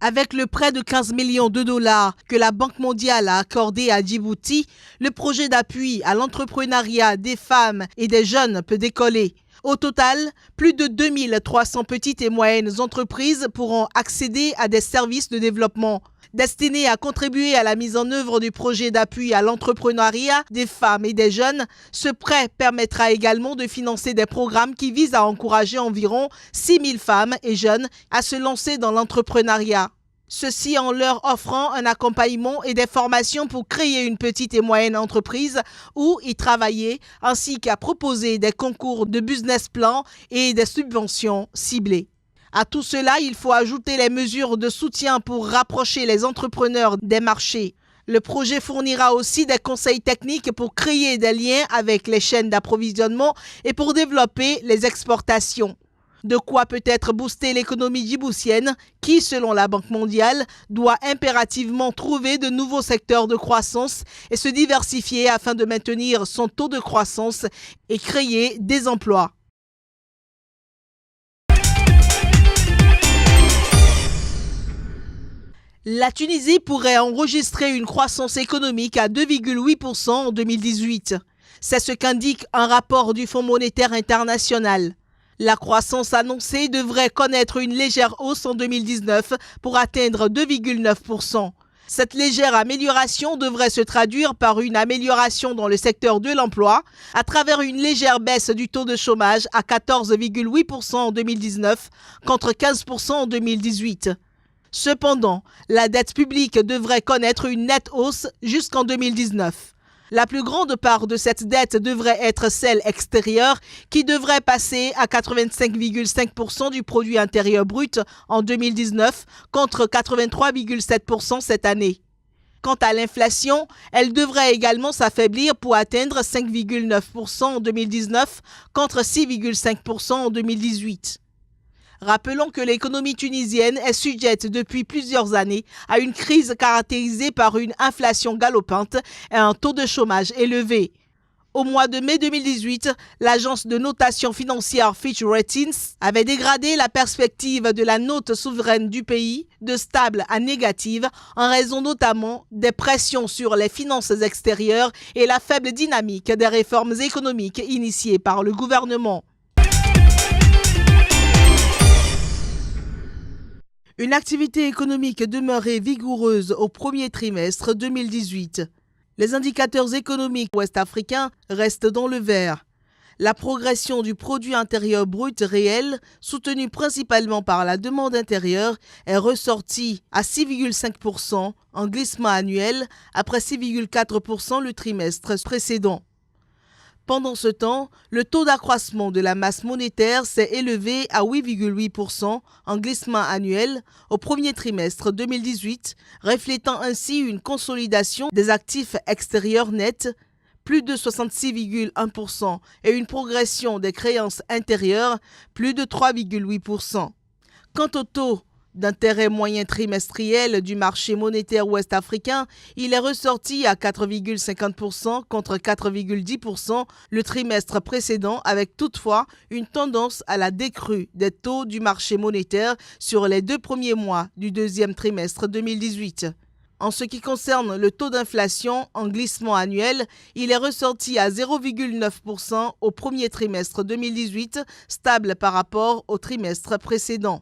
Avec le prêt de 15 millions de dollars que la Banque mondiale a accordé à Djibouti, le projet d'appui à l'entrepreneuriat des femmes et des jeunes peut décoller. Au total, plus de 2300 petites et moyennes entreprises pourront accéder à des services de développement destinés à contribuer à la mise en œuvre du projet d'appui à l'entrepreneuriat des femmes et des jeunes. Ce prêt permettra également de financer des programmes qui visent à encourager environ 6 000 femmes et jeunes à se lancer dans l'entrepreneuriat. Ceci en leur offrant un accompagnement et des formations pour créer une petite et moyenne entreprise ou y travailler, ainsi qu'à proposer des concours de business plan et des subventions ciblées. À tout cela, il faut ajouter les mesures de soutien pour rapprocher les entrepreneurs des marchés. Le projet fournira aussi des conseils techniques pour créer des liens avec les chaînes d'approvisionnement et pour développer les exportations. De quoi peut-être booster l'économie djiboutienne qui, selon la Banque mondiale, doit impérativement trouver de nouveaux secteurs de croissance et se diversifier afin de maintenir son taux de croissance et créer des emplois. La Tunisie pourrait enregistrer une croissance économique à 2,8% en 2018. C'est ce qu'indique un rapport du Fonds monétaire international. La croissance annoncée devrait connaître une légère hausse en 2019 pour atteindre 2,9%. Cette légère amélioration devrait se traduire par une amélioration dans le secteur de l'emploi à travers une légère baisse du taux de chômage à 14,8% en 2019 contre 15% en 2018. Cependant, la dette publique devrait connaître une nette hausse jusqu'en 2019. La plus grande part de cette dette devrait être celle extérieure qui devrait passer à 85,5% du produit intérieur brut en 2019 contre 83,7% cette année. Quant à l'inflation, elle devrait également s'affaiblir pour atteindre 5,9% en 2019 contre 6,5% en 2018. Rappelons que l'économie tunisienne est sujette depuis plusieurs années à une crise caractérisée par une inflation galopante et un taux de chômage élevé. Au mois de mai 2018, l'agence de notation financière Fitch Ratings avait dégradé la perspective de la note souveraine du pays de stable à négative en raison notamment des pressions sur les finances extérieures et la faible dynamique des réformes économiques initiées par le gouvernement. Une activité économique demeurée vigoureuse au premier trimestre 2018. Les indicateurs économiques ouest-africains restent dans le vert. La progression du produit intérieur brut réel, soutenue principalement par la demande intérieure, est ressortie à 6,5% en glissement annuel après 6,4% le trimestre précédent. Pendant ce temps, le taux d'accroissement de la masse monétaire s'est élevé à 8,8% en glissement annuel au premier trimestre 2018, reflétant ainsi une consolidation des actifs extérieurs nets, plus de 66,1%, et une progression des créances intérieures, plus de 3,8%. Quant au taux d'intérêt moyen trimestriel du marché monétaire ouest-africain, il est ressorti à 4,50% contre 4,10% le trimestre précédent, avec toutefois une tendance à la décrue des taux du marché monétaire sur les 2 premiers mois du deuxième trimestre 2018. En ce qui concerne le taux d'inflation en glissement annuel, il est ressorti à 0,9% au premier trimestre 2018, stable par rapport au trimestre précédent.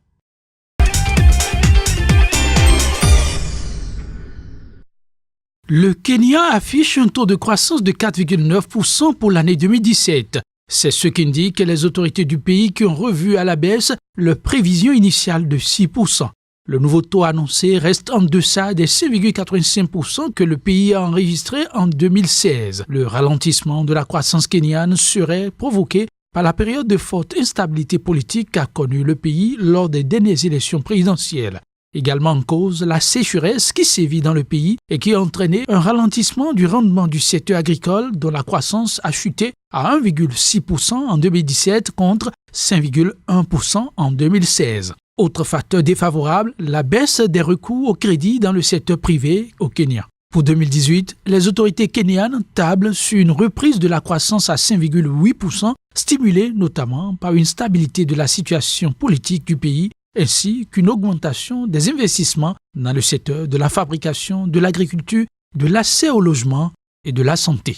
Le Kenya affiche un taux de croissance de 4,9% pour l'année 2017. C'est ce qu'indiquent les autorités du pays qui ont revu à la baisse leur prévision initiale de 6%. Le nouveau taux annoncé reste en deçà des 6,85% que le pays a enregistré en 2016. Le ralentissement de la croissance kenyane serait provoqué par la période de forte instabilité politique qu'a connue le pays lors des dernières élections présidentielles. Également en cause, la sécheresse qui sévit dans le pays et qui a entraîné un ralentissement du rendement du secteur agricole dont la croissance a chuté à 1,6% en 2017 contre 5,1% en 2016. Autre facteur défavorable, la baisse des recours au crédit dans le secteur privé au Kenya. Pour 2018, les autorités kenyanes tablent sur une reprise de la croissance à 5,8%, stimulée notamment par une stabilité de la situation politique du pays ainsi qu'une augmentation des investissements dans le secteur de la fabrication, de l'agriculture, de l'accès au logement et de la santé.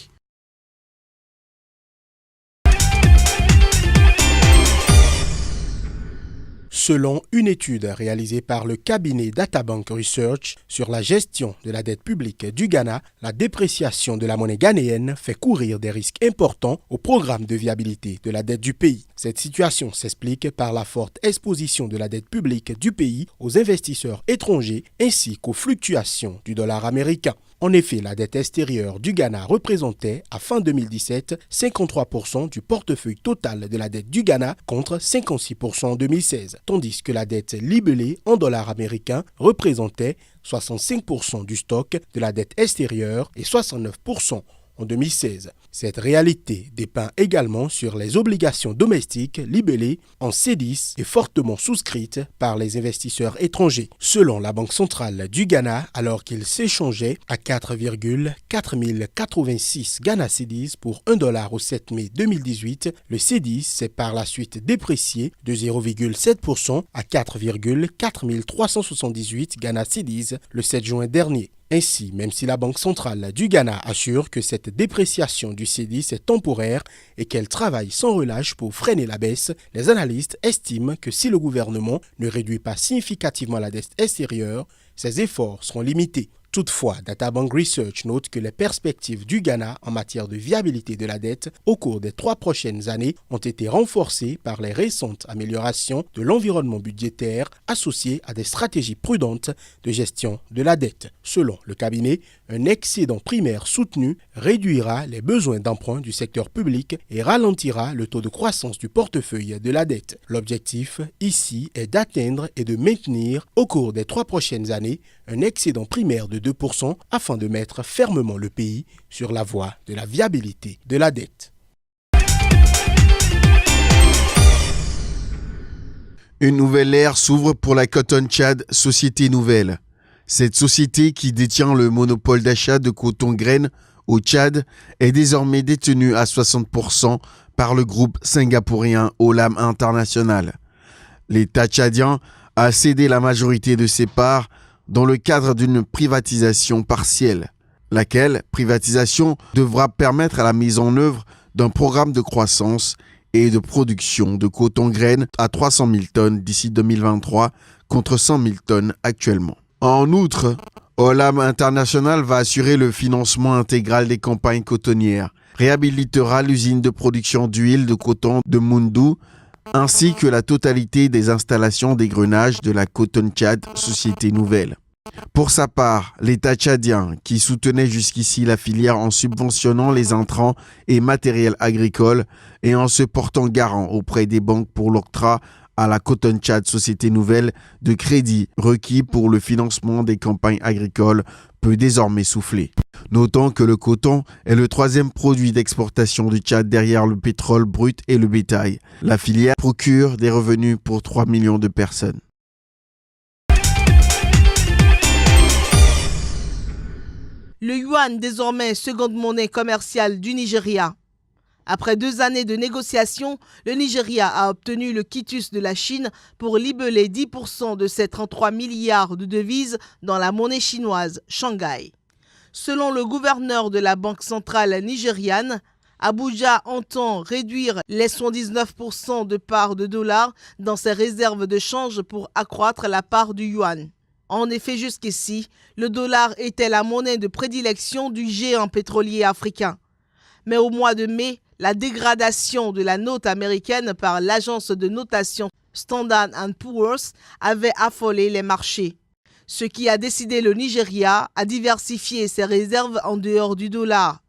Selon une étude réalisée par le cabinet Databank Research sur la gestion de la dette publique du Ghana, la dépréciation de la monnaie ghanéenne fait courir des risques importants au programme de viabilité de la dette du pays. Cette situation s'explique par la forte exposition de la dette publique du pays aux investisseurs étrangers ainsi qu'aux fluctuations du dollar américain. En effet, la dette extérieure du Ghana représentait, à fin 2017, 53% du portefeuille total de la dette du Ghana contre 56% en 2016, tandis que la dette libellée en dollars américains représentait 65% du stock de la dette extérieure et 69% en 2016. Cette réalité dépeint également sur les obligations domestiques libellées en C10 et fortement souscrites par les investisseurs étrangers. Selon la Banque centrale du Ghana, alors qu'il s'échangeait à 4,4086 Ghana C10 pour $1 au 7 mai 2018, le C10 s'est par la suite déprécié de 0,7% à 4,4378 Ghana C10 le 7 juin dernier. Ainsi, même si la Banque centrale du Ghana assure que cette dépréciation du C10 est temporaire et qu'elle travaille sans relâche pour freiner la baisse, les analystes estiment que si le gouvernement ne réduit pas significativement la dette extérieure, ses efforts seront limités. Toutefois, Databank Research note que les perspectives du Ghana en matière de viabilité de la dette au cours des 3 prochaines années ont été renforcées par les récentes améliorations de l'environnement budgétaire associées à des stratégies prudentes de gestion de la dette. Selon le cabinet, un excédent primaire soutenu réduira les besoins d'emprunt du secteur public et ralentira le taux de croissance du portefeuille de la dette. L'objectif ici est d'atteindre et de maintenir au cours des 3 prochaines années un excédent primaire de 2% afin de mettre fermement le pays sur la voie de la viabilité de la dette. Une nouvelle ère s'ouvre pour la Cotton Chad Société Nouvelle. Cette société qui détient le monopole d'achat de coton graines au Tchad est désormais détenue à 60% par le groupe singapourien Olam International. L'État tchadien a cédé la majorité de ses parts dans le cadre d'une privatisation partielle, laquelle privatisation devra permettre à la mise en œuvre d'un programme de croissance et de production de coton graines à 300 000 tonnes d'ici 2023 contre 100 000 tonnes actuellement. En outre, Olam International va assurer le financement intégral des campagnes cotonnières, réhabilitera l'usine de production d'huile de coton de Moundou, ainsi que la totalité des installations d'égrenage de la Cotton Chad Société Nouvelle. Pour sa part, l'État tchadien, qui soutenait jusqu'ici la filière en subventionnant les intrants et matériels agricoles et en se portant garant auprès des banques pour l'octroi à la Cotton Chad Société Nouvelle de crédits requis pour le financement des campagnes agricoles, peut désormais souffler. Notons que le coton est le 3e produit d'exportation du Tchad derrière le pétrole brut et le bétail. La filière procure des revenus pour 3 millions de personnes. Le yuan, désormais seconde monnaie commerciale du Nigeria. Après 2 années de négociations, le Nigeria a obtenu le quitus de la Chine pour libeller 10% de ses 33 milliards de devises dans la monnaie chinoise, Shanghai. Selon le gouverneur de la Banque centrale nigériane, Abuja entend réduire les 79% de part de dollars dans ses réserves de change pour accroître la part du yuan. En effet, jusqu'ici, le dollar était la monnaie de prédilection du géant pétrolier africain. Mais au mois de mai, la dégradation de la note américaine par l'agence de notation Standard & Poor's avait affolé les marchés, ce qui a décidé le Nigeria à diversifier ses réserves en dehors du dollar.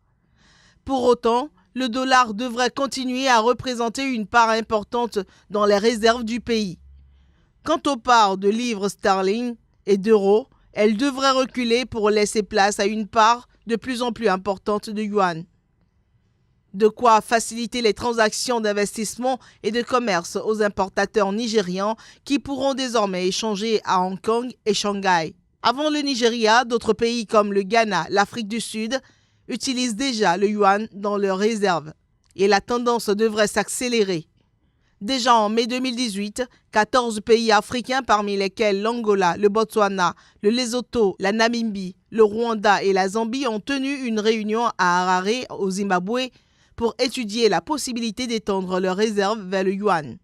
Pour autant, le dollar devrait continuer à représenter une part importante dans les réserves du pays. Quant aux parts de livres sterling et d'euros, elles devraient reculer pour laisser place à une part de plus en plus importante de yuan. De quoi faciliter les transactions d'investissement et de commerce aux importateurs nigérians qui pourront désormais échanger à Hong Kong et Shanghai. Avant le Nigeria, d'autres pays comme le Ghana, l'Afrique du Sud utilisent déjà le yuan dans leurs réserves et la tendance devrait s'accélérer. Déjà en mai 2018, 14 pays africains, parmi lesquels l'Angola, le Botswana, le Lesotho, la Namibie, le Rwanda et la Zambie, ont tenu une réunion à Harare, au Zimbabwe, pour étudier la possibilité d'étendre leurs réserves vers le yuan.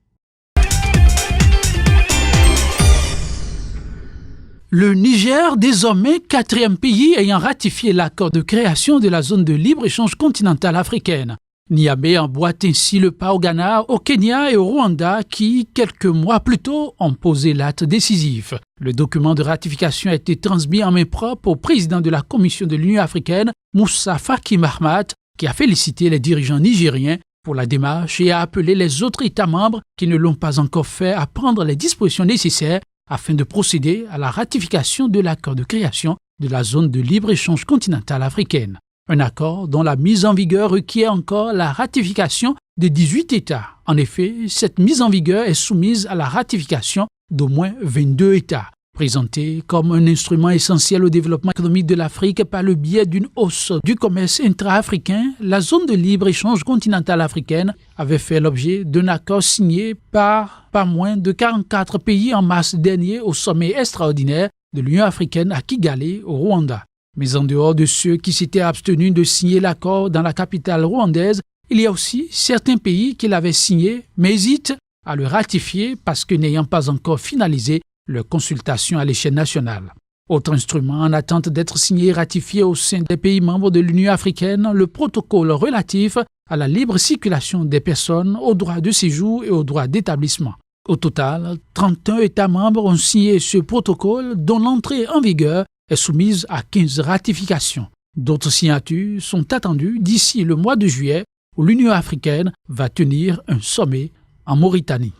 Le Niger, désormais quatrième pays ayant ratifié l'accord de création de la zone de libre-échange continentale africaine. Niamey emboîte ainsi le pas au Ghana, au Kenya et au Rwanda qui, quelques mois plus tôt, ont posé l'acte décisif. Le document de ratification a été transmis en main propre au président de la Commission de l'Union africaine, Moussa Faki Mahamat, qui a félicité les dirigeants nigériens pour la démarche et a appelé les autres États membres qui ne l'ont pas encore fait à prendre les dispositions nécessaires afin de procéder à la ratification de l'accord de création de la zone de libre-échange continentale africaine. Un accord dont la mise en vigueur requiert encore la ratification de 18 États. En effet, cette mise en vigueur est soumise à la ratification d'au moins 22 États. Présentée comme un instrument essentiel au développement économique de l'Afrique par le biais d'une hausse du commerce intra-africain, la zone de libre-échange continentale africaine avait fait l'objet d'un accord signé par pas moins de 44 pays en mars dernier au sommet extraordinaire de l'Union africaine à Kigali, au Rwanda. Mais en dehors de ceux qui s'étaient abstenus de signer l'accord dans la capitale rwandaise, il y a aussi certains pays qui l'avaient signé mais hésitent à le ratifier parce que n'ayant pas encore finalisé leur consultation à l'échelle nationale. Autre instrument en attente d'être signé et ratifié au sein des pays membres de l'Union africaine, le protocole relatif à la libre circulation des personnes, aux droits de séjour et aux droits d'établissement. Au total, 31 États membres ont signé ce protocole dont l'entrée en vigueur est soumise à 15 ratifications. D'autres signatures sont attendues d'ici le mois de juillet où l'Union africaine va tenir un sommet en Mauritanie.